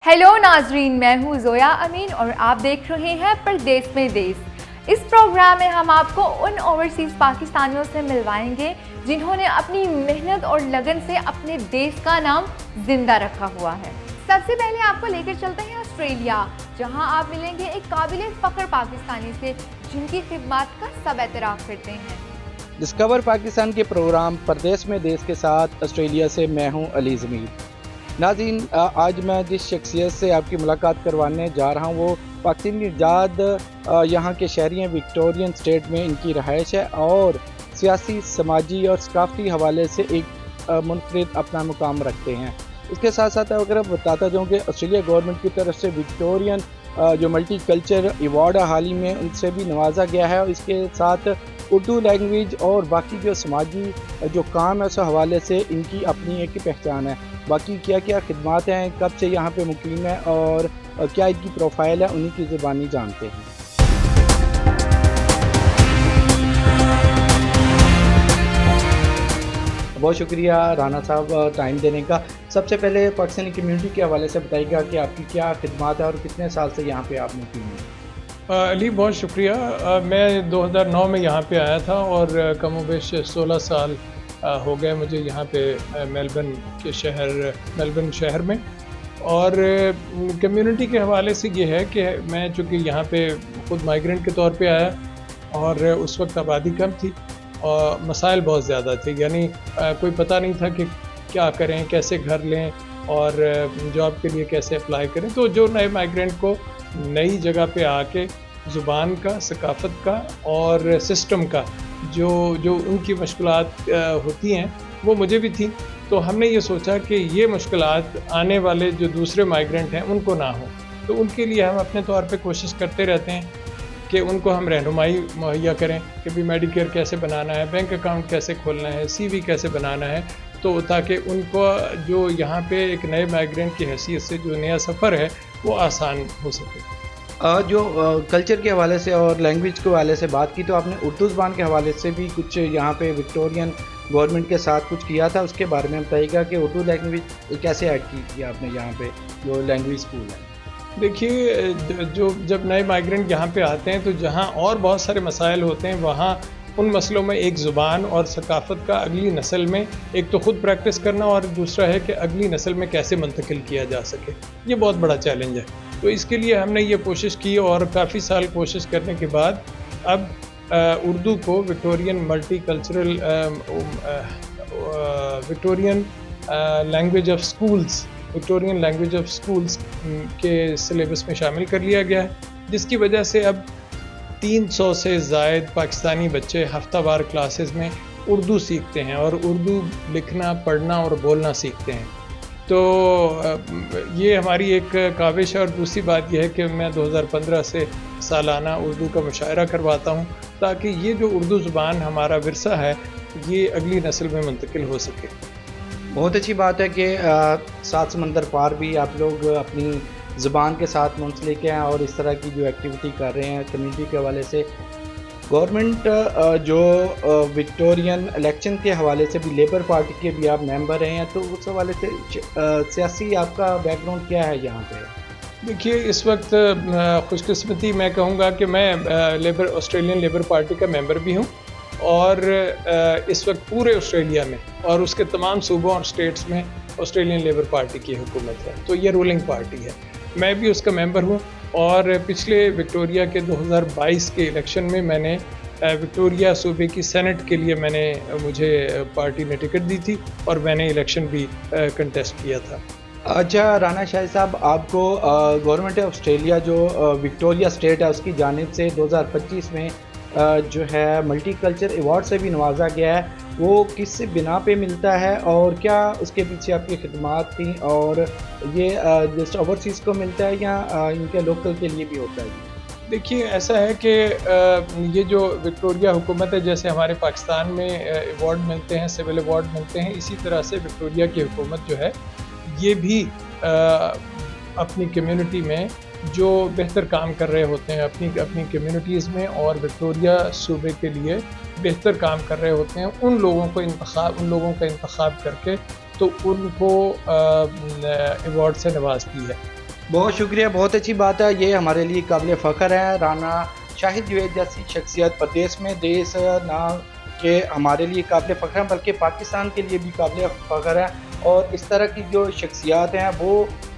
Hello नाजरीन, मैं हूँ जोया अमीन और आप देख रहे हैं परदेस में देश। इस प्रोग्राम में हम आपको उन ओवरसीज़ पाकिस्तानियों से मिलवाएंगे जिन्होंने अपनी मेहनत और लगन से अपने देश का नाम जिंदा रखा हुआ है। सबसे पहले आपको लेकर चलते हैं ऑस्ट्रेलिया, जहां आप मिलेंगे एक काबिल फ़ख्र पाकिस्तानी से जिनकी खिदमत का सब एतराफ़ करते हैं। डिस्कवर पाकिस्तान के प्रोग्राम परदेस में देश के साथ ऑस्ट्रेलिया से मैं हूं अली ज़मीर। नाज़रीन, आज मैं जिस शख्सियत से आपकी मुलाकात करवाने जा रहा हूं वो पाकिस्तानी निजाद यहाँ के शहरी हैं। विक्टोरियन स्टेट में इनकी रहायश है और सियासी, समाजी और सकाफ़ती हवाले से एक मुनफरिद अपना मुकाम रखते हैं। इसके साथ साथ अगर मैं बताता जाऊँ कि ऑस्ट्रेलिया गवर्नमेंट की तरफ से विक्टोरियन जो मल्टी कल्चर अवार्ड हाल ही में उनसे भी नवाजा गया है और इसके साथ उर्दू लैंग्वेज और बाकी जो समाजी जो काम है उस हवाले से इनकी अपनी एक पहचान है। बाकी क्या क्या खिदमात हैं, कब से यहाँ पे मुकीम है और क्या इनकी प्रोफाइल है, उन्हीं की ज़बानी जानते हैं। बहुत शुक्रिया राना साहब टाइम देने का। सबसे पहले पाकिस्तानी कम्युनिटी के हवाले से बताइएगा कि आपकी क्या खिदमात है और कितने साल से यहाँ पे आप मुकीम हैं। अली, बहुत शुक्रिया। मैं 2009 में यहाँ पे आया था और कमोबेश 16 साल हो गए मुझे यहाँ पे मेलबर्न शहर में। और कम्युनिटी के हवाले से ये है कि मैं चूँकि यहाँ पे ख़ुद माइग्रेंट के तौर पे आया और उस वक्त आबादी कम थी और मसाइल बहुत ज़्यादा थे, यानी कोई पता नहीं था कि क्या करें, कैसे घर लें और जॉब के लिए कैसे अप्लाई करें। तो जो नए माइग्रेंट को नई जगह पे आके ज़ुबान का, सकाफ़त का और सिस्टम का जो उनकी मुश्किलात होती हैं वो मुझे भी थी। तो हमने ये सोचा कि ये मुश्किलात आने वाले जो दूसरे माइग्रेंट हैं उनको ना हो, तो उनके लिए हम अपने तौर पे कोशिश करते रहते हैं कि उनको हम रहनुमाई मुहैया करें कि भी मेडिकेयर कैसे बनाना है, बैंक अकाउंट कैसे खोलना है, CV कैसे बनाना है, तो ताकि उनको जो यहाँ पे एक नए माइग्रेंट की हैसियत से जो नया सफ़र है वो आसान हो सके। जो कल्चर के हवाले से और लैंग्वेज के हवाले से बात की, तो आपने उर्दू ज़बान के हवाले से भी कुछ यहाँ पे विक्टोरियन गवर्नमेंट के साथ कुछ किया था, उसके बारे में बताइएगा कि उर्दू लैंग्वेज कैसे ऐड की आपने यहाँ पे जो लैंग्वेज स्कूल है। देखिए, जब नए माइग्रेंट यहाँ पे आते हैं तो जहाँ और बहुत सारे मसाइल होते हैं वहाँ उन मसलों में एक ज़ुबान और सकाफ़त का अगली नस्ल में एक तो ख़ुद प्रैक्टिस करना और दूसरा है कि अगली नस्ल में कैसे मुंतकिल किया जा सके। ये बहुत बड़ा चैलेंज है। तो इसके लिए हमने ये कोशिश की और काफ़ी साल कोशिश करने के बाद अब उर्दू को Victorian multicultural Victorian language of schools Victorian language of schools के सिलेबस में शामिल कर लिया गया है, जिसकी वजह से अब 300 से ज़ायद पाकिस्तानी बच्चे हफ्तावार क्लासेस में उर्दू सीखते हैं और उर्दू लिखना, पढ़ना और बोलना सीखते हैं। तो ये हमारी एक काविश है। और दूसरी बात यह है कि मैं 2015 से सालाना उर्दू का मुशायरा करवाता हूँ ताकि ये जो उर्दू ज़ुबान हमारा विरसा है ये अगली नस्ल में मुंतकिल हो सके। बहुत अच्छी बात है कि सात समंदर पार भी आप लोग अपनी ज़ुबान के साथ मुंसलिक हैं और इस तरह की जो एक्टिविटी कर रहे हैं कम्युनिटी के हवाले से। गवर्नमेंट जो विक्टोरियन इलेक्शन के हवाले से भी लेबर पार्टी के भी आप मेंबर हैं, तो उस हवाले से सियासी आपका बैकग्राउंड क्या है यहाँ पे? देखिए, इस वक्त खुशकिस्मती मैं कहूँगा कि मैं ऑस्ट्रेलियन लेबर पार्टी का मेंबर भी हूँ और इस वक्त पूरे ऑस्ट्रेलिया में और उसके तमाम सूबों और स्टेट्स में ऑस्ट्रेलियन लेबर पार्टी की हुकूमत है, तो ये रूलिंग पार्टी है। मैं भी उसका मेंबर हूँ और पिछले विक्टोरिया के 2022 के इलेक्शन में मैंने विक्टोरिया सूबे की सेनेट के लिए मुझे पार्टी ने टिकट दी थी और मैंने इलेक्शन भी कंटेस्ट किया था। अच्छा राना शाह साहब, आपको गवर्नमेंट ऑफ ऑस्ट्रेलिया जो विक्टोरिया स्टेट है उसकी जानिब से 2025 में जो है मल्टी कल्चर अवार्ड से भी नवाजा गया है, वो किस बिना पे मिलता है और क्या उसके पीछे आपकी खिदमात थी और ये जस्ट ओवरसीज़ को मिलता है या इनके लोकल के लिए भी होता है? देखिए, ऐसा है कि ये जो विक्टोरिया हुकूमत है, जैसे हमारे पाकिस्तान में अवार्ड मिलते हैं, सिविल अवार्ड मिलते हैं, इसी तरह से विक्टोरिया की हुकूमत जो है ये भी अपनी कम्युनिटी में जो बेहतर काम कर रहे होते हैं अपनी कम्युनिटीज़ में और विक्टोरिया सूबे के लिए बेहतर काम कर रहे होते हैं, उन लोगों का इंतखाब करके तो उनको अवार्ड से नवाजती है। बहुत शुक्रिया, बहुत अच्छी बात है। ये हमारे लिए काबिल फ़ख्र है। राना शाहिद जुवैद जैसी शख्सियत प्रदेश में देश ना के हमारे लिए काबिल फ़ख्र है बल्कि पाकिस्तान के लिए भी काबिल फ़ख्र है। और इस तरह की जो शख्सियात हैं वो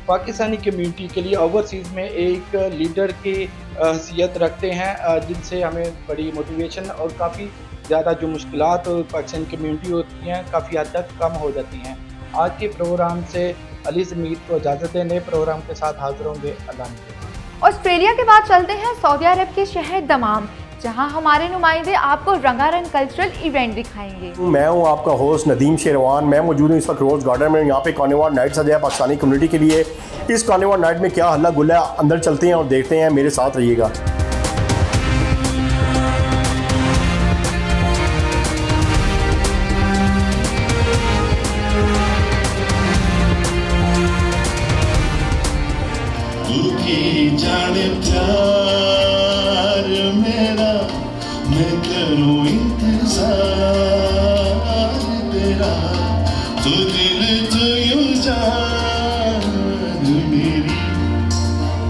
पाकिस्तानी कम्यूनिटी के लिए ओवरसीज़ में एक लीडर की हैसियत रखते हैं, जिनसे हमें बड़ी मोटिवेशन और काफ़ी ज़्यादा जो मुश्किलात पाकिस्तानी कम्यूनिटी होती हैं काफ़ी हद तक कम हो जाती हैं। आज के प्रोग्राम से अली ज़मीर को इजाज़त दें। नए प्रोग्राम के साथ हाजिर होंगे। अल्लाह हाफ़िज़। ऑस्ट्रेलिया के बाद चलते हैं सऊदी अरब के शहर दमाम, जहां हमारे नुमाइंदे आपको रंगारंग कल्चरल इवेंट दिखाएंगे। मैं हूं आपका होस्ट नदीम शेरवान। मैं मौजूद हूं इस वक्त रोज़ गार्डन में। यहाँ पे कार्निवाल नाइट सजा है पाकिस्तानी कम्युनिटी के लिए। इस कार्निवाल नाइट में क्या हल्ला गुल्ला है, अंदर चलते हैं और देखते हैं। मेरे साथ रहिएगा। जाने प्यार मेरा, मैं करूं इंतजार तेरा, तो दिल तो यूं जान मेरी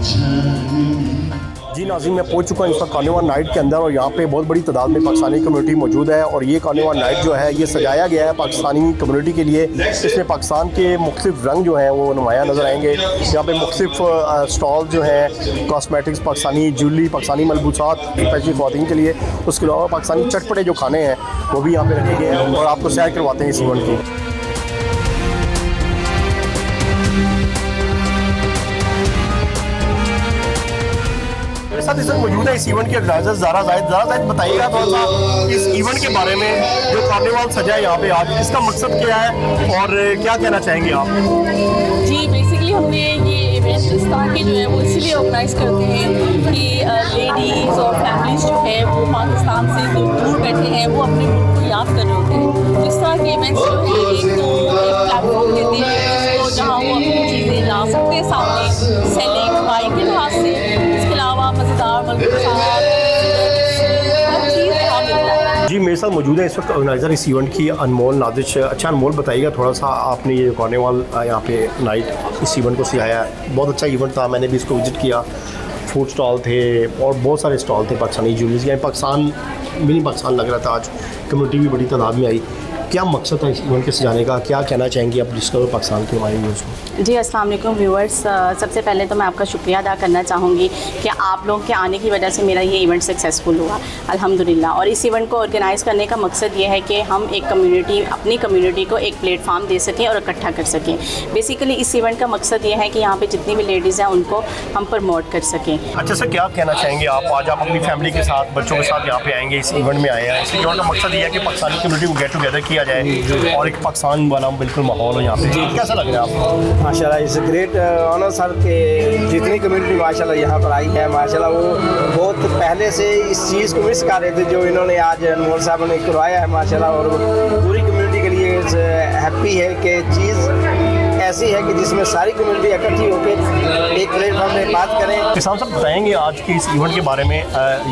जान मेरी। जी नाज़रीन, मैं पहुंच चुका हूं इस वक्त कार्निवाल नाइट के अंदर और यहाँ पे बहुत बड़ी तादाद में पाकिस्तानी कम्युनिटी मौजूद है। और ये कार्निवाल नाइट जो है ये सजाया गया है पाकिस्तानी कम्युनिटी के लिए। इसमें पाकिस्तान के मुख्तलिफ रंग जो हैं वो नुमायाँ नज़र आएंगे। यहाँ पे मुख्तलिफ स्टॉल जो हैं, कॉस्मेटिक्स, पाकिस्तानी ज्वेलरी, पाकिस्तानी मलबूसात स्पेशली ख़वातीन के लिए। उसके अलावा पाकिस्तानी चटपटे जो खाने हैं वो भी यहाँ पर रखे गए हैं और आपको सैर करवाते हैं इस इवेंट की। मेरे साथ इस वक्त मौजूद है इस इवेंट के ऑर्गेनाइजर ज़ारा जाहिद बताइएगा थोड़ा सा इस इवेंट के बारे में। जो कार्निवाल सजा है यहाँ पे आज, इसका मकसद क्या है और क्या कहना चाहेंगे आप? जी बेसिकली हमने ये इवेंट इस तरह के जो है वो इसलिए ऑर्गेनाइज़ करते हैं कि लेडीज़ और फैमिलीज़ जो है वो पाकिस्तान से जो दूर बैठे हैं वो अपने मुल्क को याद कर रहे होते हैं। तो इस तरह के इवेंट्स जो है एक तो एक प्लेटफॉर्म देते हैं उसको जहाँ वो अपनी चीज़ें ला सकते हैं सामने, सेलिंग बाई के लिहाज से। इसके अलावा मज़ेदार जी मेरे साथ मौजूद है इस वक्त ऑर्गेनाइज़र इस इवेंट की अनमोल नादिश। अच्छा अनमोल, बताइएगा थोड़ा सा, आपने ये कार्निवाल यहाँ पे नाइट इस इवेंट को सजाया है। बहुत अच्छा इवेंट था, मैंने भी इसको विज़िट किया। फूड स्टॉल थे और बहुत सारे स्टॉल थे पाकिस्तानी ज्वेलरीज के। पाकिस्तान मिनी पाकिस्तान लग रहा था आज। कम्युनिटी भी बड़ी तादाद में आई। क्या मकसद है इस इवेंट के सजाने का? क्या कहना चाहेंगे आप डिस्कवर पाकिस्तान के हमारे व्यूअर्स को? जी अस्सलाम वालेकुम व्यूअर्स, सबसे पहले तो मैं आपका शुक्रिया अदा करना चाहूँगी कि आप लोगों के आने की वजह से मेरा ये इवेंट सक्सेसफुल हुआ अल्हम्दुलिल्लाह। और इस इवेंट को ऑर्गेनाइज़ करने का मकसद ये है कि हम एक कम्युनिटी, अपनी कम्युनिटी को एक प्लेटफार्म दे सकें और इकट्ठा कर सकें। बेसिकली इस इवेंट का मकसद ये है कि यहाँ पर जितनी भी लेडीज़ हैं उनको हम प्रमोट कर सकें। अच्छा सर, क्या कहना चाहेंगे आप? आज आप अपनी फैमिली के साथ, बच्चों के साथ यहाँ पे आएंगे, इस इवेंट में आए हैं। इस इवेंट का मकसद ये है कि पाकिस्तानी कम्युनिटी को गेट टुगेदर किया जाए और एक पाकिस्तान वाला बिल्कुल माहौल हो यहाँ पे। कैसा लग रहा है आपको? माशाल्लाह इस ग्रेट ऑनर सर के जितनी कम्युनिटी माशाल्लाह यहाँ पर आई है, माशाल्लाह वो बहुत पहले से इस चीज़ को मिस कर रहे थे जो इन्होंने आज अनमोल साहब ने करवाया है माशाल्लाह। और पूरी कम्युनिटी के लिए हैप्पी है कि चीज़ ऐसी है कि जिसमें सारी कम्युनिटी इकट्ठी होकर एक प्लेटफॉर्म में बात करें। किसान साहब बताएंगे आज के इस इवेंट के बारे में।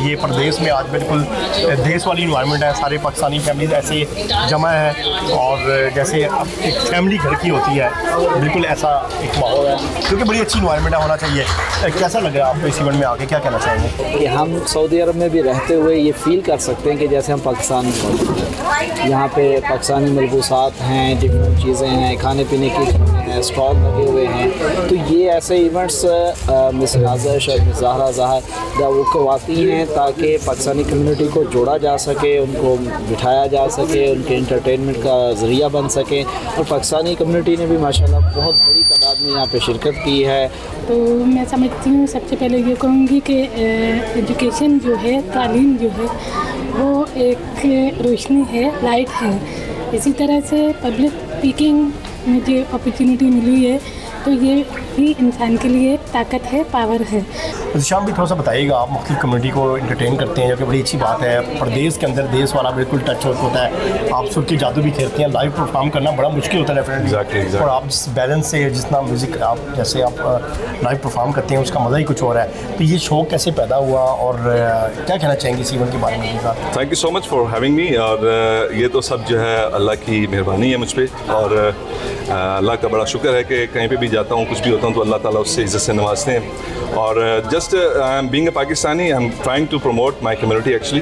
ये प्रदेश में आज बिल्कुल देश वाली इन्वायरमेंट है, सारे पाकिस्तानी फैमिलीज ऐसे जमा है और जैसे एक फैमिली घर की होती है, बिल्कुल ऐसा एक माहौल है, क्योंकि बड़ी अच्छी इन्वायरमेंट होना चाहिए। कैसा लग रहा है आपको इस इवेंट में आके? क्या कहना चाहेंगे? कि हम सऊदी अरब में भी रहते हुए ये फील कर सकते हैं कि जैसे हम पाकिस्तान में यहाँ पे पाकिस्तानी मलबूसात हैं, डिफरेंट चीज़ें हैं, खाने पीने की स्टॉल लगे हुए हैं। तो ये ऐसे इवेंट्स मिस नाज़िश और मिस ज़हरा वो करवाती हैं ताकि पाकिस्तानी कम्युनिटी को जोड़ा जा सके, उनको बिठाया जा सके, उनके इंटरटेनमेंट का ज़रिया बन सके। और पाकिस्तानी कम्युनिटी ने भी माशाल्लाह बहुत बड़ी तादाद में यहाँ पे शिरकत की है। तो मैं समझती हूँ सबसे पहले ये कहूँगी कि एजुकेशन जो है, तालीम जो है वो एक रोशनी है, लाइट है। इसी तरह से पब्लिक स्पीकिंग मुझे अपॉर्चुनिटी मिली है तो ये भी इंसान के लिए ताकत है, पावर है। शाम भी थोड़ा सा बताइएगा, आप मुख्तलिफ कम्युनिटी को इंटरटेन करते हैं जो कि बड़ी अच्छी बात है। प्रदेश के अंदर देश वाला बिल्कुल टच होता है, आप सुर की जादू भी खेलते हैं। लाइव परफॉर्म करना बड़ा मुश्किल होता है डेफिनेटली। और आप जिस बैलेंस से जितना म्यूज़िक आप जैसे आप लाइव परफॉर्म करते हैं उसका मज़ा ही कुछ और है। तो ये शौक कैसे पैदा हुआ और क्या कहना चाहेंगे इस इवेंट के बारे में? Thank you so much for having me. और ये तो सब जो है अल्लाह की मेहरबानी है मुझ पर, और अल्लाह का बड़ा शुक्र है कि कहीं पर भी जाता हूँ, कुछ भी होता हूँ, हूँ तो अल्लाह ताला उससे इज़्ज़त से नवाजते हैं। और just being a Pakistani I am trying to promote my community actually,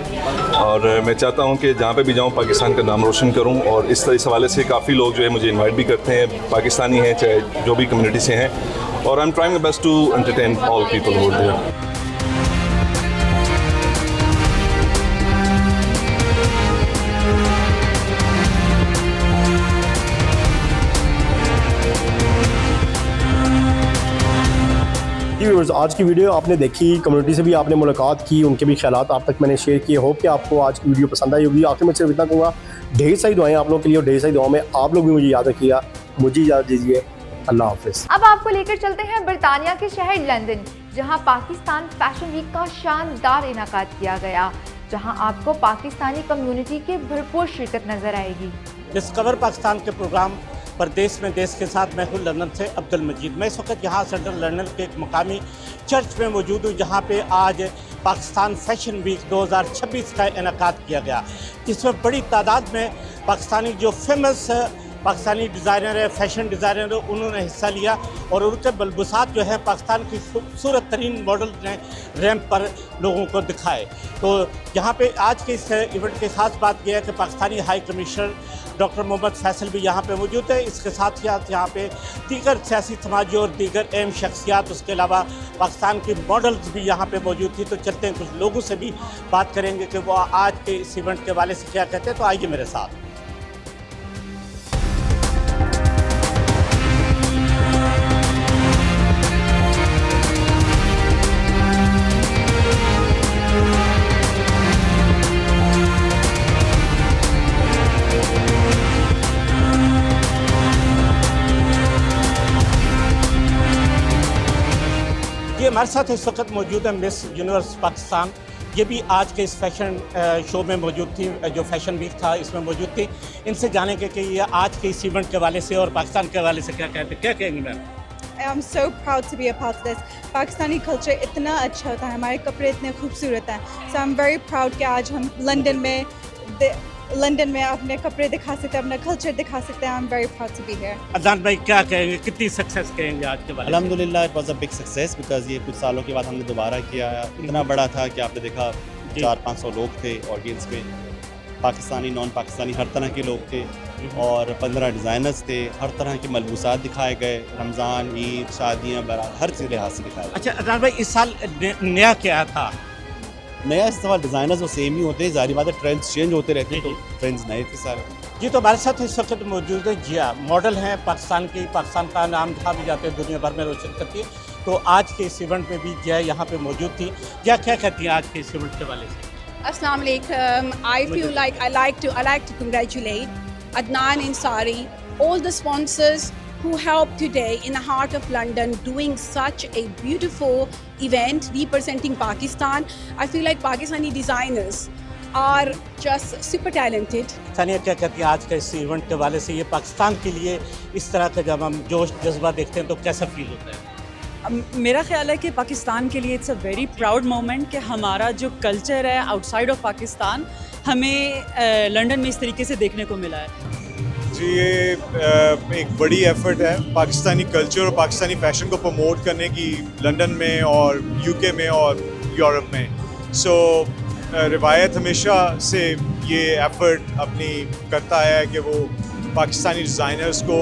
और मैं चाहता हूँ कि जहाँ पे भी जाऊँ पाकिस्तान का नाम रोशन करूँ। और इस हवाले से काफ़ी लोग जो है मुझे इन्वाइट भी करते हैं, पाकिस्तानी हैं चाहे जो भी कम्युनिटी से हैं, और I am trying my best to entertain all people who are there. Viewers, आज की वीडियो आपने देखी, कम्युनिटी से भी आपने मुलाकात की, उनके भी ख्यालात आप तक मैंने शेयर किए। होप कि आपको आज की वीडियो पसंद आई होगी। आखिर में सिर्फ इतना कहूँगा, ढेर सारी दुआएं आप लोगों के लिए, और ढेर सारी दुआओं में आप लोग भी मुझे याद रखिएगा। मुझे इजाज़त दीजिए, अल्लाह हाफिज़। अब आपको लेकर चलते हैं बरतानिया के शहर लंदन, जहां पाकिस्तान फैशन वीक का शानदार इनाकाद किया गया, जहां आपको पाकिस्तानी कम्युनिटी की भरपूर शिरकत नजर आएगी। डिस्कवर पाकिस्तान के प्रोग्राम परदेश में देश के साथ मैं हूँ लंदन से अब्दुल मजीद। मैं इस वक्त यहाँ सेंट्रल लंदन के एक मुकामी चर्च में मौजूद हूँ, जहाँ पे आज पाकिस्तान फैशन वीक 2026 का इनेकाद किया गया, जिसमें बड़ी तादाद में पाकिस्तानी जो फेमस पाकिस्तानी डिज़ाइनर है, फैशन डिज़ाइनर है, उन्होंने हिस्सा लिया और उनके बलबुसात जो है पाकिस्तान की खूबसूरत तरीन मॉडल ने रैंप पर लोगों को दिखाए। तो यहाँ पे आज के इस इवेंट की ख़ास बात यह है कि Pakistani high commissioner doctor Mohammad Faisal भी यहाँ पे मौजूद है। इसके साथ ही यहाँ पे दीगर सियासी, समाजी और दीगर अहम शख्सियात, उसके अलावा पाकिस्तान की मॉडल्स भी यहाँ पे मौजूद थी। तो चलते हैं, कुछ लोगों से भी बात करेंगे कि वो आज के इस इवेंट के हवाले से क्या कहते हैं। तो आइए मेरे साथ। ये हमारे साथ इस वक्त मौजूद है मिस यूनिवर्स पाकिस्तान। ये भी आज के इस फैशन शो में मौजूद थी, जो फैशन वीक था इसमें मौजूद थी। इनसे जानेंगे कि ये आज के इस इवेंट के हवाले से और पाकिस्तान के हवाले से क्या कहेंगे ma'am? I'm so proud to be a part of this. Pakistani culture इतना अच्छा होता है, हमारे कपड़े इतने खूबसूरत हैं। So I'm very proud कि आज हम लंदन में अपने कपड़े दिखा सकते हैं, अपना कल्चर दिखा सकते हैं। I'm very proud to be here. Adnan भाई क्या कहेंगे, कितनी सक्सेस कहेंगे आज के बारे में? अल्हम्दुलिल्लाह it was a big success because ये कुछ सालों के बाद हमने दोबारा किया। इतना बड़ा था कि आपने देखा 400-500 लोग थे ऑडियंस में, पाकिस्तानी नॉन पाकिस्तानी हर तरह के लोग थे, और 15 डिज़ाइनर्स थे। हर तरह के मलबूसात दिखाए गए, रमज़ान, ईद, शादियाँ, बारात, हर चीज़ लिहाज से दिखाया। अच्छा अदनान भाई, इस साल नया क्या था? नया इस सवाल डिज़ाइनर्स वो सेम ही होते हैं, ज़ाहिर बात है ट्रेंड्स चेंज होते रहते हैं, तो ट्रेंड्स नए थे सारे। जी, तो हमारे साथ इस वक्त मौजूद है जिया, मॉडल हैं पाकिस्तान की, पाकिस्तान का नाम जहाँ भी जाते हैं दुनिया भर में रोशन करती है। तो आज के इस इवेंट में भी जिया यहाँ पे मौजूद थी। जिया क्या कहती हैं आज के इस इवेंट के वाले से? Assalamu alaikum. I feel like I like to congratulate Adnan Ansari, all the sponsors who helped today in the heart of London doing such a beautiful event representing Pakistan. I feel like Pakistani designers are just super talented. Sania क्या कहती है आज के इस event के वाले से? ये पाकिस्तान के लिए इस तरह का जब हम जोश जज्बा देखते हैं तो कैसा फील होता है? मेरा ख्याल है कि पाकिस्तान के लिए it's a very proud moment कि हमारा जो कल्चर है आउटसाइड ऑफ पाकिस्तान हमें लंदन में इस तरीके से देखने को मिला है। जी, ये एक बड़ी एफर्ट है पाकिस्तानी कल्चर और पाकिस्तानी फैशन को प्रमोट करने की लंदन में और यूके में और यूरोप में। सो रिवायत हमेशा से ये एफर्ट अपनी करता है कि वो पाकिस्तानी डिज़ाइनर्स को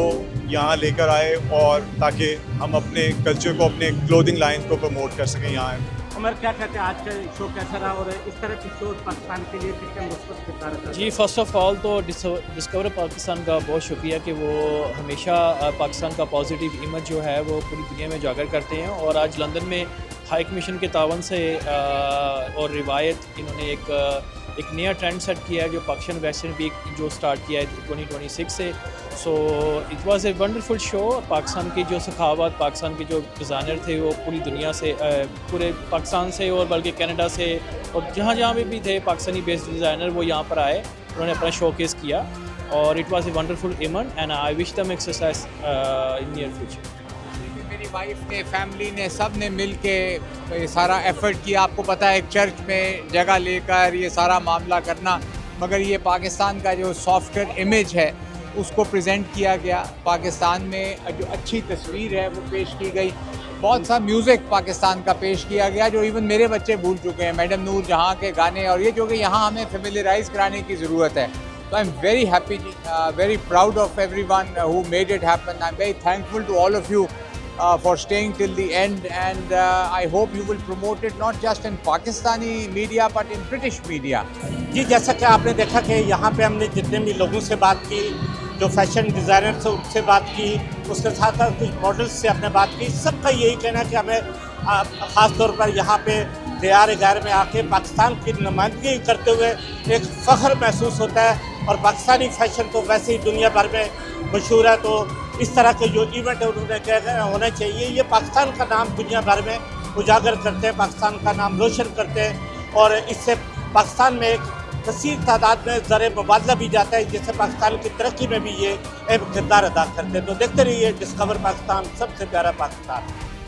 यहाँ लेकर आए, और ताकि हम अपने कल्चर को, अपने क्लोथिंग लाइन को प्रमोट कर सकें यहाँ। उमर क्या कहते हैं आज का शो कैसा रहा और इस तरह के शो पाकिस्तान के लिए कितने मुस्बत किरदार अदा? जी, फर्स्ट ऑफ ऑल तो डिस्कवर पाकिस्तान का बहुत शुक्रिया कि वो हमेशा पाकिस्तान का पॉजिटिव इमेज जो है वो पूरी दुनिया में उजागर करते हैं। और आज लंदन में हाई कमीशन के तावन से और रिवायत इन्होंने एक नया ट्रेंड सेट किया है जो पाकिस्तान वेस्टर्न वीक जो स्टार्ट किया है 2026 से। So it was a wonderful show. Pakistan की जो सखावत, पाकिस्तान के जो डिज़ाइनर थे वो पूरी दुनिया से, पूरे पाकिस्तान से और बल्कि कनाडा से और जहाँ भी थे पाकिस्तानी बेस्ड डिज़ाइनर वो यहाँ पर आए, उन्होंने अपना शोकेस किया और it was a wonderful event and I wish them success in near future. मेरी वाइफ ने, फैमिली ने, सब ने मिल के सारा एफर्ट किया। आपको पता है चर्च में जगह लेकर ये सारा मामला करना, मगर ये पाकिस्तान का जो सॉफ्टवेयर इमेज है उसको प्रेजेंट किया गया। पाकिस्तान में जो अच्छी तस्वीर है वो पेश की गई। बहुत सा म्यूज़िक पाकिस्तान का पेश किया गया जो इवन मेरे बच्चे भूल चुके हैं, मैडम नूर जहाँ के गाने, और ये जो कि यहाँ हमें फेमिलियराइज कराने की ज़रूरत है। So I'm very happy, very proud of everyone who made it happen. I'm very thankful to all of you for staying till the end, and I hope you will promote it not just in Pakistani media but in British media. जी, जैसा कि आपने देखा कि यहाँ पे हमने जितने भी लोगों से बात की, जो फैशन डिज़ाइनर से उनसे बात की, उसके साथ साथ कुछ मॉडल्स से आपने बात की, सबका यही कहना है कि हमें ख़ास तौर पर यहाँ पे दीवार गैर में आके पाकिस्तान की नुमाइंदगी करते हुए एक फ़ख्र महसूस होता है। और पाकिस्तानी फ़ैशन तो वैसे ही दुनिया भर में मशहूर है, तो इस तरह के जो इवेंट है उन्होंने क्या होना चाहिए। ये पाकिस्तान का नाम दुनिया भर में उजागर करते हैं, पाकिस्तान का नाम रोशन करते हैं, और इससे पाकिस्तान में एक कसीर तादाद में ज़र मुबादला भी जाता है, जिससे पाकिस्तान की तरक्की में भी ये अहम किरदार अदा करते हैं। तो देखते रहिए डिस्कवर पाकिस्तान, सबसे प्यारा पाकिस्तान।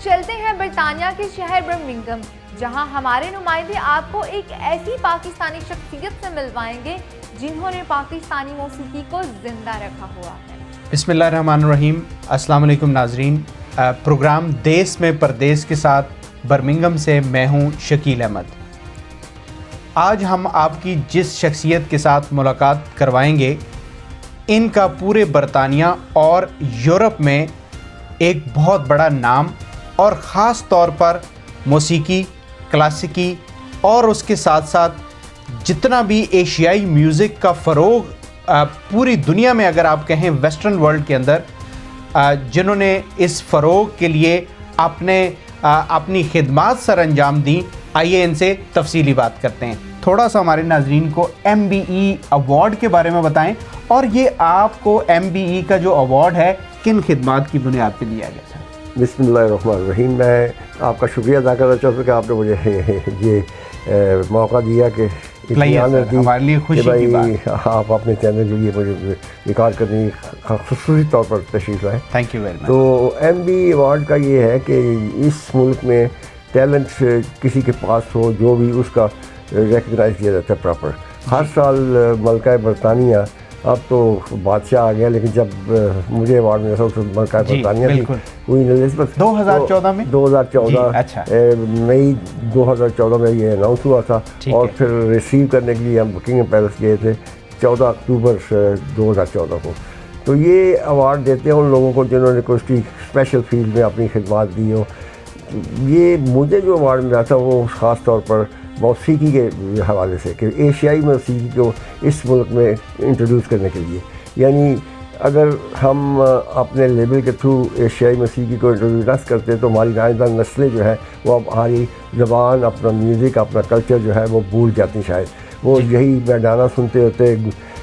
चलते हैं बरतानिया के शहर बर्मिंघम, जहां हमारे नुमाइंदे आपको एक ऐसी पाकिस्तानी शख्सियत से मिलवाएंगे जिन्होंने पाकिस्तानी मौसीकी को जिंदा रखा हुआ है। बिस्मिल्लाहिर्रहमानिर्रहीम, अस्सलाम वालेकुम नाजरीन। प्रोग्राम देश में परदेश के साथ बर्मिंघम से मैं हूं शकील अहमद। आज हम आपकी जिस शख्सियत के साथ मुलाकात करवाएंगे, इनका पूरे बरतानिया और यूरोप में एक बहुत बड़ा नाम, और ख़ास तौर पर मौसीकी, क्लासिकी और उसके साथ साथ जितना भी एशियाई म्यूज़िक का फ़रोग पूरी दुनिया में, अगर आप कहें वेस्टर्न वर्ल्ड के अंदर, जिन्होंने इस फ़रोग के लिए अपनी खिदमात सर अंजाम दी, आइए इनसे तफसीली बात करते हैं। थोड़ा सा हमारे नाजरीन को MBE अवार्ड के बारे में बताएं, और ये आपको MBE का जो अवार्ड है किन खिदमात की बुनियाद पर दिया गया था? बिस्मिल्लाहिर्रहमानिर्रहीम। मैं आपका शुक्रिया अदा करना चाहता हूँ कि आपने मुझे ये मौका दिया कि हमारे लिए खुशी की बात। आप अपने चैनल के लिए मुझे रिकॉर्ड करने ख़ुसूसी तौर पर तशरीफ़ लाए। Thank you very much. तो MBE अवार्ड का ये है कि इस मुल्क में टैलेंट किसी के पास हो, जो भी उसका रिकगनाइज किया जाता है प्रॉपर। हर साल मलका बरतानिया, अब तो बादशाह आ गया, लेकिन जब मुझे अवार्ड मिला था उस मलका बरतानिया थी क्वीन एलिज़ाबेथ 2014 में 2014 अच्छा। मई 2014 में ये अनाउंस हुआ था, और फिर रिसीव करने के लिए हम बुकिंग पैलेस गए थे 14 अक्टूबर 2014 को। तो ये अवार्ड देते हैं उन लोगों को जिन्होंने कोई स्पेशल फील्ड में अपनी खिदमत दी हो। ये मुझे जो अवार्ड मिला था वो ख़ास तौर पर मौसीकी के हवाले से, कि एशियाई मौसीकी को इस मुल्क में इंट्रोड्यूस करने के लिए, यानी अगर हम अपने लेबल के थ्रू एशियाई मौसीकी को इंट्रोड्यूस करते हैं तो हमारी आइंदा नस्लें जो है वो अब हमारी ज़बान, अपना म्यूज़िक, अपना कल्चर जो है वो भूल जाती शायद। वो यही मैडाना सुनते होते,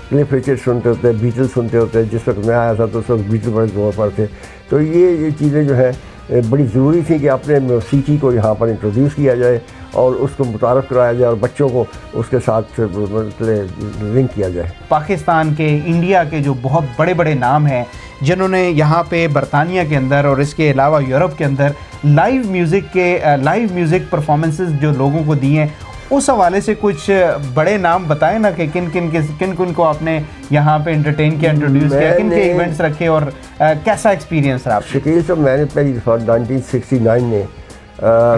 क्लिफ रिचर्ड सुनते होते, बीटल सुनते होते। जिस वक्त मैं आया था तो उस वक्त बीटल बड़े जोर पर थे। तो ये चीज़ें जो है बड़ी ज़रूरी थी कि अपने मौसीकी को यहाँ पर इंट्रोड्यूस किया जाए और उसको मुतारफ़ कराया जाए और बच्चों को उसके साथ लिंक किया जाए। पाकिस्तान के, इंडिया के जो बहुत बड़े बड़े नाम हैं जिन्होंने यहाँ पे बरतानिया के अंदर और इसके अलावा यूरोप के अंदर लाइव म्यूज़िक परफॉर्मेंसेस जो लोगों को दिए हैं, उस हवाले से कुछ बड़े नाम बताएं ना कि किन को आपने यहाँ पे एंटरटेन किया, इंट्रोड्यूस किया, किन के इवेंट्स रखे और कैसा एक्सपीरियंस रहा? शकील साहब, मैंने पहली दफ़ा 1969 में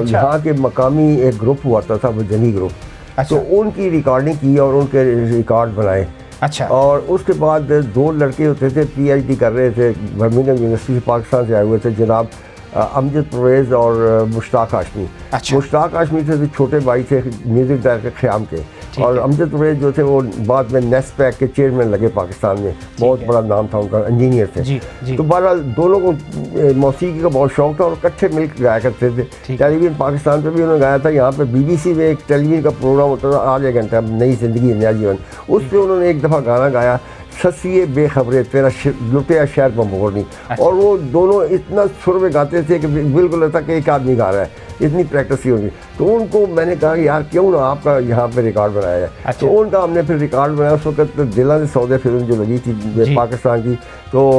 यहाँ के मकामी एक ग्रुप हुआ था वो जनी ग्रुप, तो उनकी रिकॉर्डिंग की और उनके रिकॉर्ड बनाए। अच्छा। और उसके बाद दो लड़के होते थे, PhD कर रहे थे बर्मिंघम यूनिवर्सिटी पाकिस्तान से आए हुए थे, जनाब अमजद परवेज़ और मुश्ताक हाशमी। अच्छा। मुश्ताक हाशमी थे छोटे भाई थे म्यूज़िक डायरेक्टर ख़याम के, और अमजद परवेज़ जो थे वो बाद में नेस्पैक के चेयरमैन लगे पाकिस्तान में, बहुत बड़ा नाम था उनका, इंजीनियर थे। तो बहरहाल दोनों को मौसीकी का बहुत शौक था और इकट्ठे मिलकर गाया करते थे। टेलीविज़न पाकिस्तान पर भी उन्होंने गाया था, यहाँ पर BBC में एक टेलीविज़न का प्रोग्राम होता था आधे घंटा, नई ज़िंदगी नया जीवन, उस पर उन्होंने एक दफ़ा गाना गाया, ससिए बेखबरे तेरा लुटिया शहर में मोरनी। और वो दोनों इतना सुर में गाते थे कि बिल्कुल लगता कि एक आदमी गा रहा है, इतनी प्रैक्टिस ही होगी। तो उनको मैंने कहा कि यार क्यों ना आपका यहाँ पे रिकॉर्ड बनाया जाए। अच्छा। तो उनका हमने फिर रिकॉर्ड बनाया। उस वक्त दिला से सौदे फिल्म जो लगी थी पाकिस्तान की, तो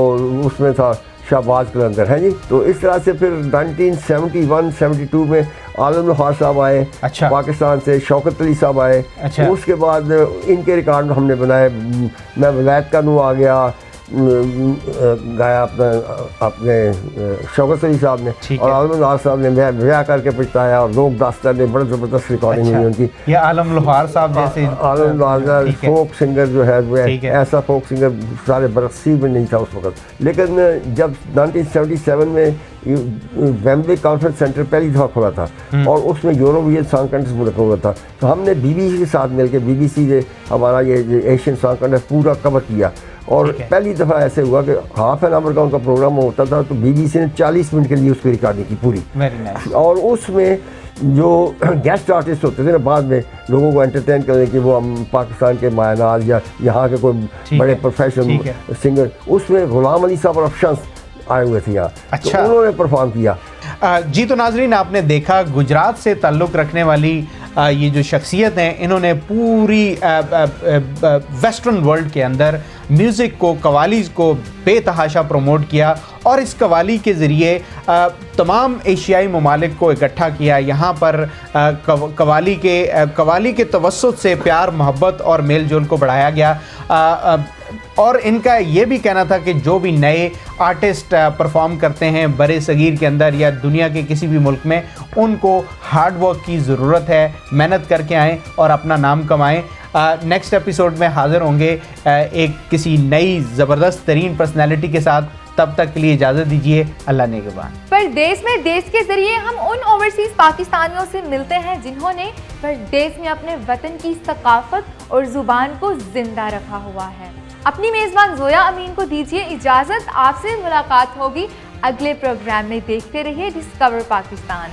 उसमें था शाहबाज कलंदर है जी। तो इस तरह से फिर 1971-72 में आलम लोहार साहब आए। अच्छा। पाकिस्तान से शौकत अली साहब आए। अच्छा। उसके बाद इनके रिकॉर्ड हमने बनाए, मैं वलायत का नू आ गया, गाया अपने शौकत अली साहब ने, और आलम लोहार साहब ने ब्याह करके पछताया, और लोक दास्तां ने बड़े ज़बरदस्त रिकॉर्डिंग हुई उनकी। ये आलम लोहार साहब जैसे आलम लोहार फोक सिंगर जो है वो ऐसा फोक सिंगर सारे बरसी में नहीं था उस वक्त। लेकिन जब 1977 में वेम्बले कॉन्फ्रेंस सेंटर पहली दफ़ा खुला था और उसमें यूरोविजन सॉन्ग कंटेस्ट मुनक़िद हुआ था, तो हमने BBC के साथ मिलकर BBC ने हमारा ये एशियन सॉन्ग कंटेस्ट पूरा कवर किया। और पहली दफ़ा ऐसे हुआ कि हाफ एन आवर का उनका प्रोग्राम होता था, तो BBC ने 40 मिनट के लिए उसकी रिकॉर्डिंग की पूरी। और उसमें जो गेस्ट आर्टिस्ट होते थे ना, बाद में लोगों को एंटरटेन करने की, वो हम पाकिस्तान के मायनाज या यहाँ के कोई बड़े प्रोफेशनल सिंगर, उसमें गुलाम अली साहब और अफशंस आए हुए थे यहाँ। अच्छा। तो उन्होंने परफॉर्म किया। जी तो नाजरीन, आपने देखा गुजरात से ताल्लुक़ रखने वाली ये जो शख्सियत हैं, इन्होंने पूरी वेस्टर्न वर्ल्ड के अंदर म्यूज़िक को, कवाली को बेतहाशा प्रमोट किया, और इस कवाली के ज़रिए तमाम एशियाई ममालिक को इकट्ठा किया। यहाँ पर कवाली के तवस्सुत से प्यार, मोहब्बत और मेल जोल को बढ़ाया गया। और इनका ये भी कहना था कि जो भी नए आर्टिस्ट परफॉर्म करते हैं बरे सगीर के अंदर या दुनिया के किसी भी मुल्क में, उनको हार्ड वर्क की ज़रूरत है, मेहनत करके आएँ और अपना नाम कमाएँ। नेक्स्ट एपिसोड में हाज़िर होंगे एक किसी नई ज़बरदस्त तरीन पर्सनैलिटी के साथ। तब तक के लिए इजाज़त दीजिए। अल्लाह नेगहबान। परदेश में देश के जरिए हम उन ओवरसीज़ पाकिस्तानियों से मिलते हैं जिन्होंने परदेश में अपने वतन की सकाफत और ज़ुबान को जिंदा रखा हुआ है। अपनी मेज़बान ज़ोया अमीन को दीजिए इजाज़त। आपसे मुलाकात होगी अगले प्रोग्राम में। देखते रहिए डिस्कवर पाकिस्तान।